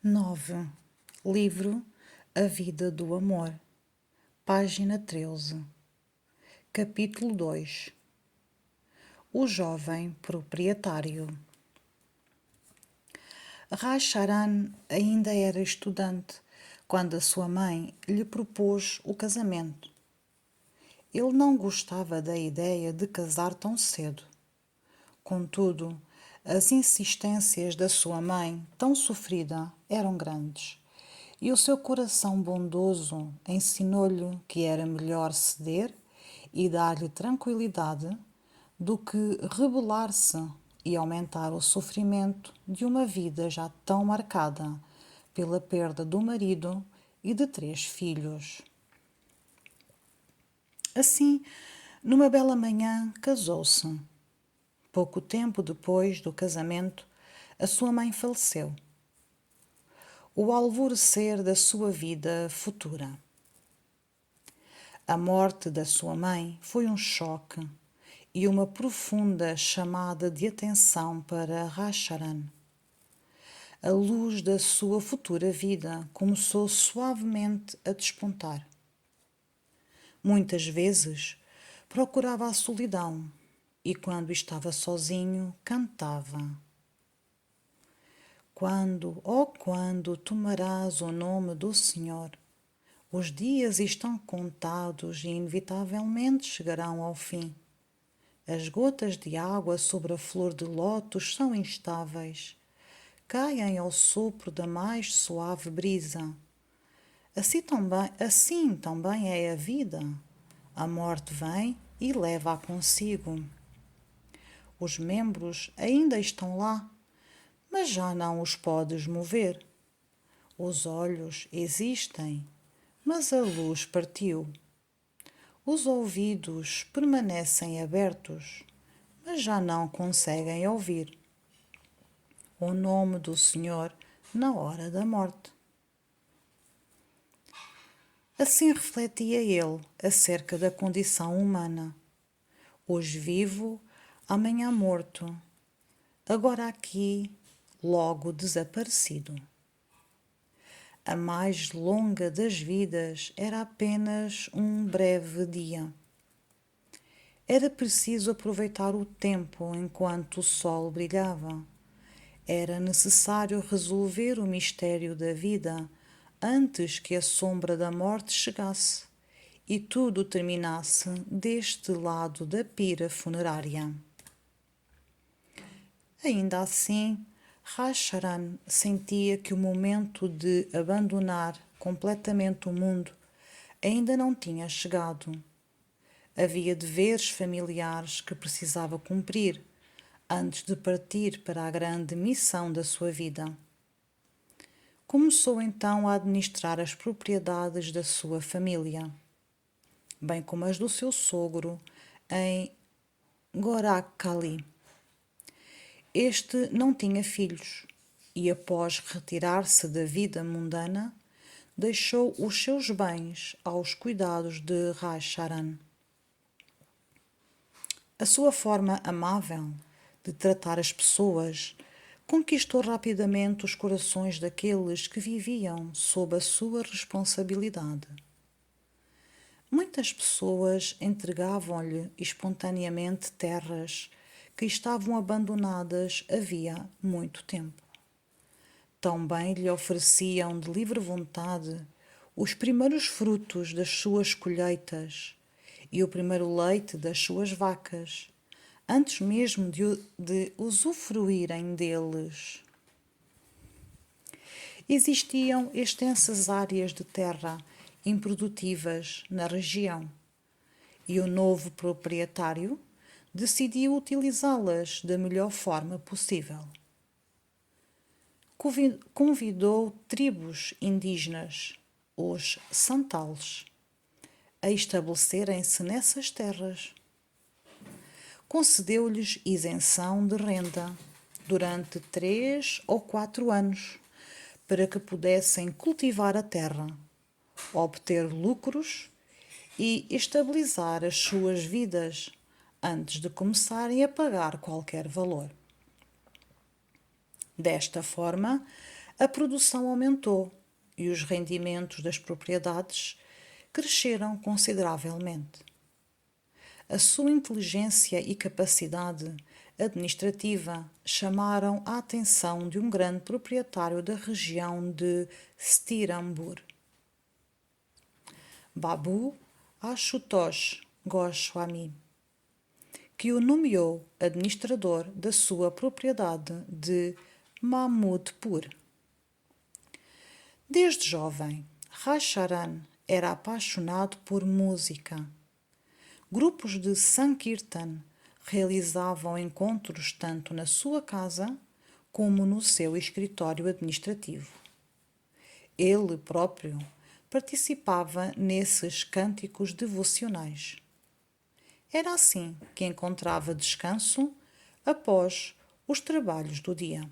9. Livro A Vida do Amor. Página 13. Capítulo 2. O jovem proprietário. Rasharan ainda era estudante quando a sua mãe lhe propôs o casamento. Ele não gostava da ideia de casar tão cedo. Contudo, as insistências da sua mãe, tão sofrida, eram grandes, e o seu coração bondoso ensinou-lhe que era melhor ceder e dar-lhe tranquilidade do que rebelar-se e aumentar o sofrimento de uma vida já tão marcada pela perda do marido e de 3 filhos. Assim, numa bela manhã, casou-se. Pouco tempo depois do casamento, a sua mãe faleceu. O alvorecer da sua vida futura. A morte da sua mãe foi um choque e uma profunda chamada de atenção para Rasharan. A luz da sua futura vida começou suavemente a despontar. Muitas vezes procurava a solidão e, quando estava sozinho, cantava. Quando tomarás o nome do Senhor, os dias estão contados e inevitavelmente chegarão ao fim. As gotas de água sobre a flor de lótus são instáveis, caem ao sopro da mais suave brisa. Assim também é a vida. A morte vem e leva-a consigo. Os membros ainda estão lá, mas já não os podes mover. Os olhos existem, mas a luz partiu. Os ouvidos permanecem abertos, mas já não conseguem ouvir o nome do Senhor na hora da morte. Assim refletia ele acerca da condição humana. Hoje vivo, amanhã morto, agora aqui, logo desaparecido. A mais longa das vidas era apenas um breve dia. Era preciso aproveitar o tempo enquanto o sol brilhava. Era necessário resolver o mistério da vida antes que a sombra da morte chegasse e tudo terminasse deste lado da pira funerária. Ainda assim, Rasharan sentia que o momento de abandonar completamente o mundo ainda não tinha chegado. Havia deveres familiares que precisava cumprir antes de partir para a grande missão da sua vida. Começou então a administrar as propriedades da sua família, bem como as do seu sogro, em Gorakali. Este não tinha filhos e, após retirar-se da vida mundana, deixou os seus bens aos cuidados de Rasharan. A sua forma amável de tratar as pessoas conquistou rapidamente os corações daqueles que viviam sob a sua responsabilidade. Muitas pessoas entregavam-lhe espontaneamente terras que estavam abandonadas havia muito tempo. Também lhe ofereciam de livre vontade os primeiros frutos das suas colheitas e o primeiro leite das suas vacas, antes mesmo de usufruírem deles. Existiam extensas áreas de terra improdutivas na região, e o novo proprietário decidiu utilizá-las da melhor forma possível. Convidou tribos indígenas, os Santales, a estabelecerem-se nessas terras. Concedeu-lhes isenção de renda durante 3 ou 4 anos para que pudessem cultivar a terra, obter lucros e estabilizar as suas vidas antes de começarem a pagar qualquer valor. Desta forma, a produção aumentou e os rendimentos das propriedades cresceram consideravelmente. A sua inteligência e capacidade administrativa chamaram a atenção de um grande proprietário da região de Stirambur, Babu Ashutosh Goswami, que o nomeou administrador da sua propriedade de Mahmudpur. Desde jovem, Raicharan era apaixonado por música. Grupos de Sankirtan realizavam encontros tanto na sua casa como no seu escritório administrativo. Ele próprio participava nesses cânticos devocionais. Era assim que encontrava descanso após os trabalhos do dia.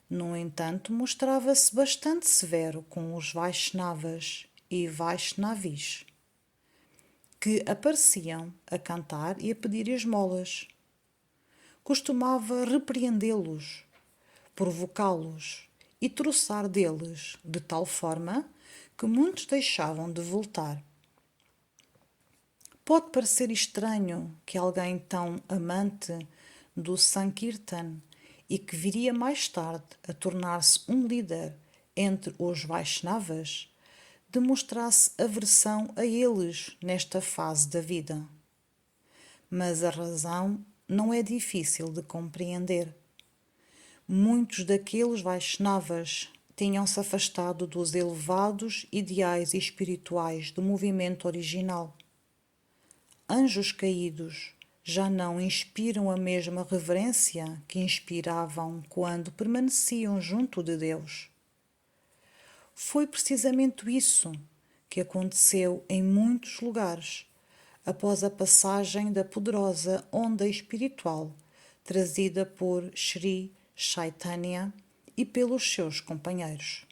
No entanto, mostrava-se bastante severo com os Vaishnavas e Vaishnavis, que apareciam a cantar e a pedir esmolas. Costumava repreendê-los, provocá-los e troçar deles, de tal forma que muitos deixavam de voltar. Pode parecer estranho que alguém tão amante do Sankirtan e que viria mais tarde a tornar-se um líder entre os Vaishnavas, demonstrasse aversão a eles nesta fase da vida. Mas a razão não é difícil de compreender. Muitos daqueles Vaishnavas tinham-se afastado dos elevados ideais espirituais do movimento original. Anjos caídos já não inspiram a mesma reverência que inspiravam quando permaneciam junto de Deus. Foi precisamente isso que aconteceu em muitos lugares após a passagem da poderosa onda espiritual trazida por Sri Chaitanya e pelos seus companheiros.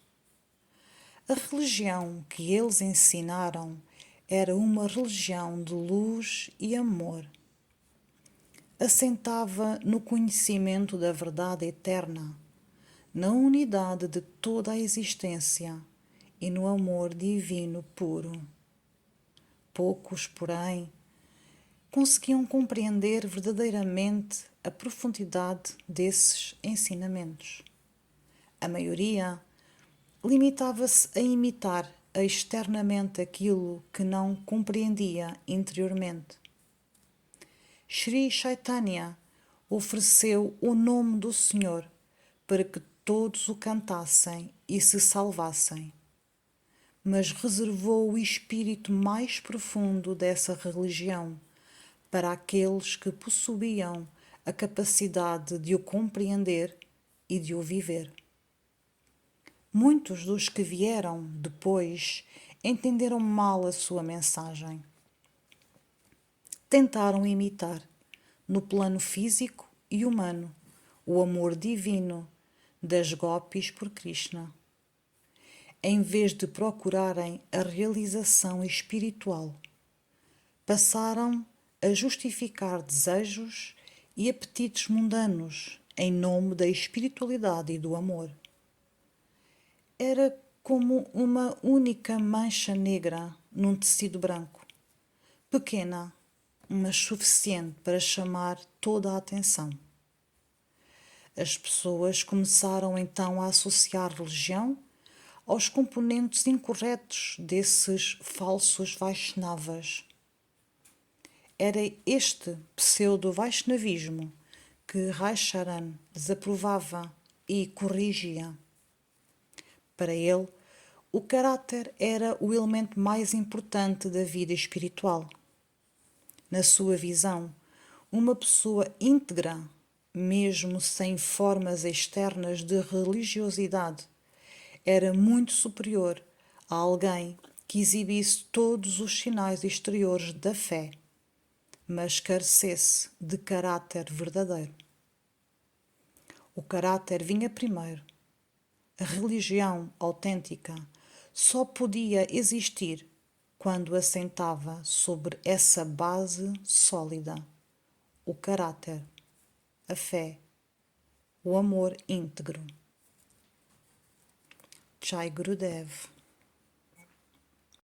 A religião que eles ensinaram era uma religião de luz e amor. Assentava no conhecimento da verdade eterna, na unidade de toda a existência e no amor divino puro. Poucos, porém, conseguiam compreender verdadeiramente a profundidade desses ensinamentos. A maioria limitava-se a imitar externamente aquilo que não compreendia interiormente. Sri Chaitanya ofereceu o nome do Senhor para que todos o cantassem e se salvassem, mas reservou o espírito mais profundo dessa religião para aqueles que possuíam a capacidade de o compreender e de o viver. Muitos dos que vieram depois entenderam mal a sua mensagem. Tentaram imitar, no plano físico e humano, o amor divino das gopis por Krishna, em vez de procurarem a realização espiritual. Passaram a justificar desejos e apetites mundanos em nome da espiritualidade e do amor. Era como uma única mancha negra num tecido branco, pequena, mas suficiente para chamar toda a atenção. As pessoas começaram então a associar religião aos componentes incorretos desses falsos Vaishnavas. Era este pseudo-Vaishnavismo que Raicharan desaprovava e corrigia. Para ele, o caráter era o elemento mais importante da vida espiritual. Na sua visão, uma pessoa íntegra, mesmo sem formas externas de religiosidade, era muito superior a alguém que exibisse todos os sinais exteriores da fé, mas carecesse de caráter verdadeiro. O caráter vinha primeiro. A religião autêntica só podia existir quando assentava sobre essa base sólida: o caráter, a fé, o amor íntegro. Jai Gurudev.